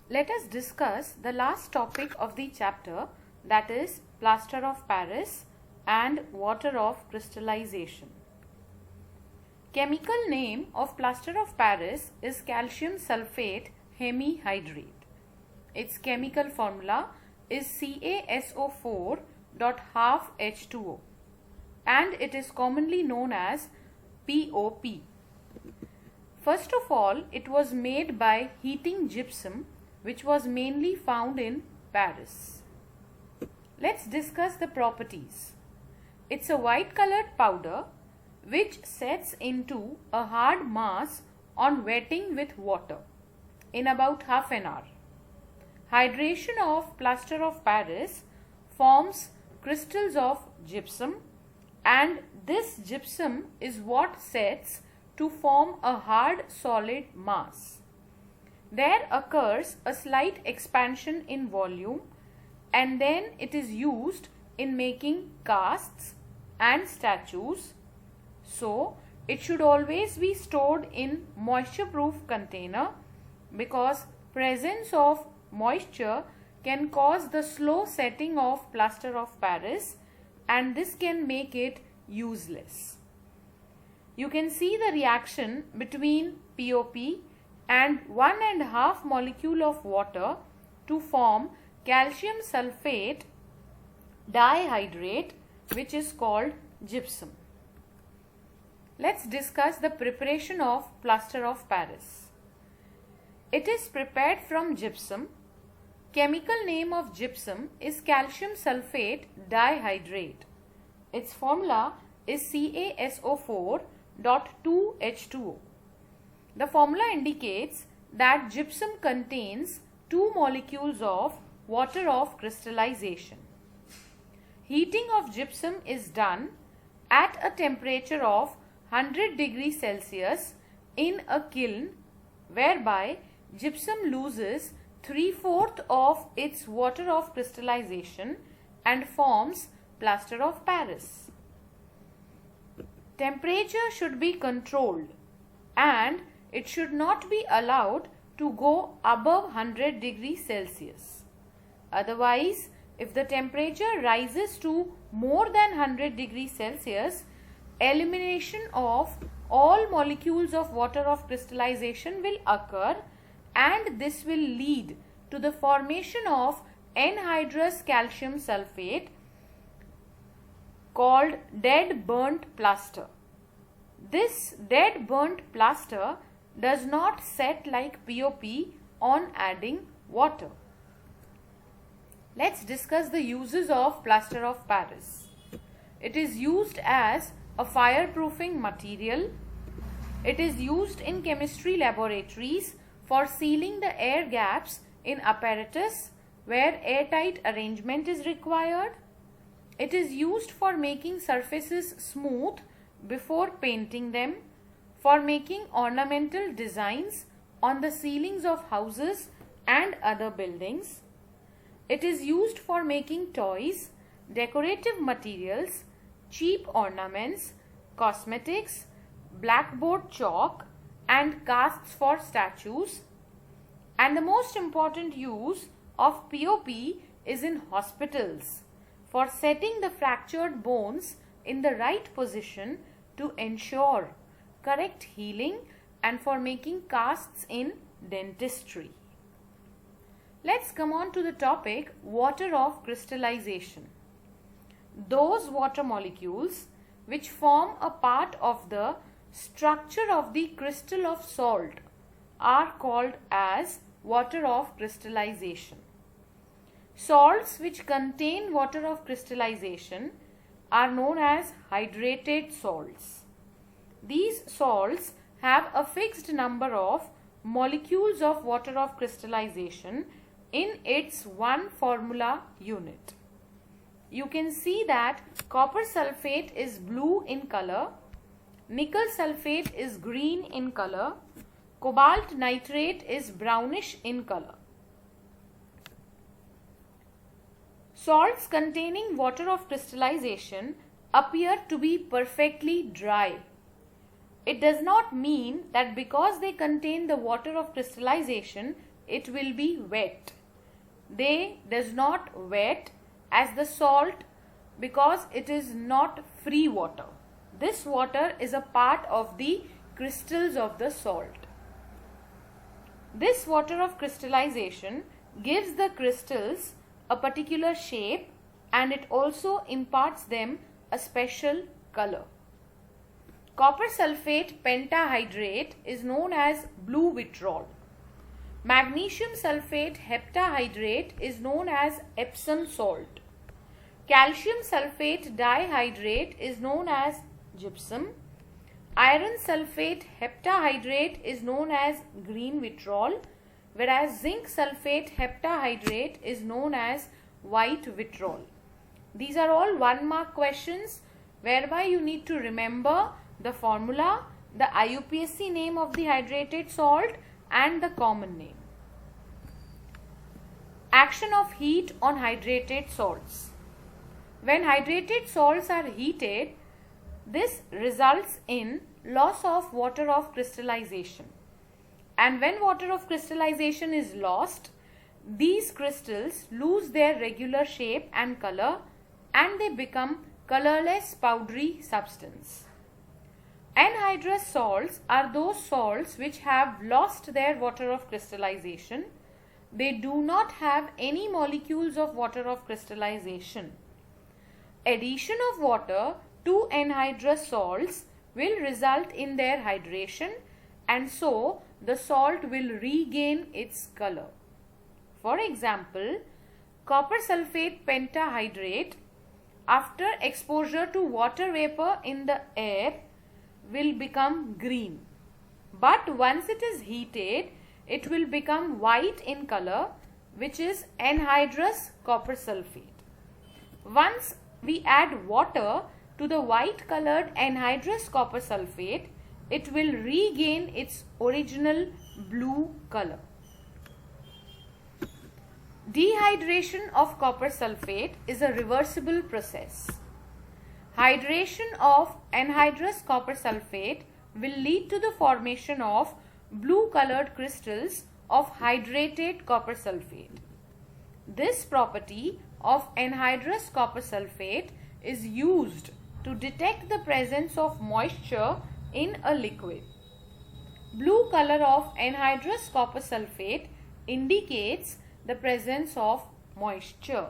Let us discuss the last topic of the chapter, that is plaster of Paris and water of crystallization. Chemical name of plaster of Paris is calcium sulfate hemihydrate. Its chemical formula is CaSO4.12H2O and it is commonly known as POP. First of all, it was made by heating gypsum, which was mainly found in Paris. Let's discuss the properties. It's a white colored powder which sets into a hard mass on wetting with water in about half an hour. Hydration of plaster of Paris forms crystals of gypsum, and this gypsum is what sets to form a hard solid mass. There occurs a slight expansion in volume and then it is used in making casts and statues. So it should always be stored in moisture proof container because presence of moisture can cause the slow setting of plaster of Paris and this can make it useless. You can see the reaction between POP and 1.5 molecule of water to form calcium sulfate dihydrate, which is called gypsum. Let's discuss the preparation of plaster of Paris. It is prepared from gypsum. Chemical name of gypsum is calcium sulfate dihydrate. Its formula is CaSO4.2H2O. The formula indicates that gypsum contains 2 molecules of water of crystallization. Heating of gypsum is done at a temperature of 100 degrees Celsius in a kiln, whereby gypsum loses 3/4 of its water of crystallization and forms plaster of Paris. Temperature should be controlled and it should not be allowed to go above 100 degrees Celsius. Otherwise, if the temperature rises to more than 100 degrees Celsius, elimination of all molecules of water of crystallization will occur and this will lead to the formation of anhydrous calcium sulfate called dead burnt plaster. This dead burnt plaster does not set like POP on adding water. Let's discuss the uses of plaster of Paris. It is used as a fireproofing material. It is used in chemistry laboratories for sealing the air gaps in apparatus where airtight arrangement is required. It is used for making surfaces smooth before painting them, for making ornamental designs on the ceilings of houses and other buildings. It is used for making toys, decorative materials, cheap ornaments, cosmetics, blackboard chalk and casts for statues. And the most important use of POP is in hospitals for setting the fractured bones in the right position to ensure correct healing and for making casts in dentistry. Let's come on to the topic water of crystallization. Those water molecules which form a part of the structure of the crystal of salt are called as water of crystallization. Salts which contain water of crystallization are known as hydrated salts. These salts have a fixed number of molecules of water of crystallization in its one formula unit. You can see that copper sulfate is blue in color, nickel sulfate is green in color, cobalt nitrate is brownish in color. Salts containing water of crystallization appear to be perfectly dry. It does not mean that because they contain the water of crystallization, it will be wet. They does not wet as the salt because it is not free water. This water is a part of the crystals of the salt. This water of crystallization gives the crystals a particular shape and it also imparts them a special color. Copper sulfate pentahydrate is known as blue vitriol. Magnesium sulfate heptahydrate is known as Epsom salt. Calcium sulfate dihydrate is known as gypsum. Iron sulfate heptahydrate is known as green vitriol, whereas zinc sulfate heptahydrate is known as white vitriol. These are all 1-mark questions whereby you need to remember the formula, the IUPAC name of the hydrated salt and the common name. Action of heat on hydrated salts. When hydrated salts are heated, this results in loss of water of crystallization. And when water of crystallization is lost, these crystals lose their regular shape and color and they become colorless powdery substance. Anhydrous salts are those salts which have lost their water of crystallization. They do not have any molecules of water of crystallization. Addition of water to anhydrous salts will result in their hydration and so the salt will regain its color. For example, copper sulfate pentahydrate after exposure to water vapor in the air will become green, but once it is heated it will become white in color, which is anhydrous copper sulfate. Once we add water to the white colored anhydrous copper sulfate, it will regain its original blue color. Dehydration of copper sulfate is a reversible process. Hydration of anhydrous copper sulfate will lead to the formation of blue colored crystals of hydrated copper sulfate. This property of anhydrous copper sulfate is used to detect the presence of moisture in a liquid. Blue color of anhydrous copper sulfate indicates the presence of moisture.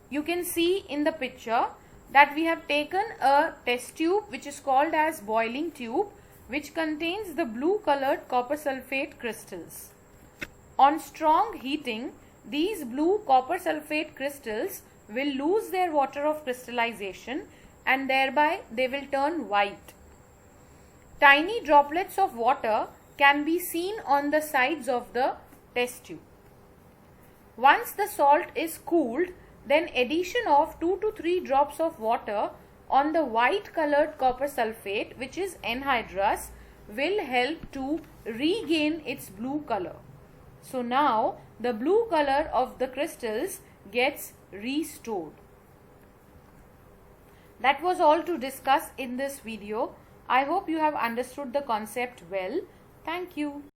You can see in the picture that we have taken a test tube which is called as boiling tube, which contains the blue colored copper sulfate crystals. On strong heating, these blue copper sulfate crystals will lose their water of crystallization and thereby they will turn white. Tiny droplets of water can be seen on the sides of the test tube. Once the salt is cooled, then addition of 2 to 3 drops of water on the white colored copper sulfate, which is anhydrous, will help to regain its blue color. So now the blue color of the crystals gets restored. That was all to discuss in this video. I hope you have understood the concept well. Thank you.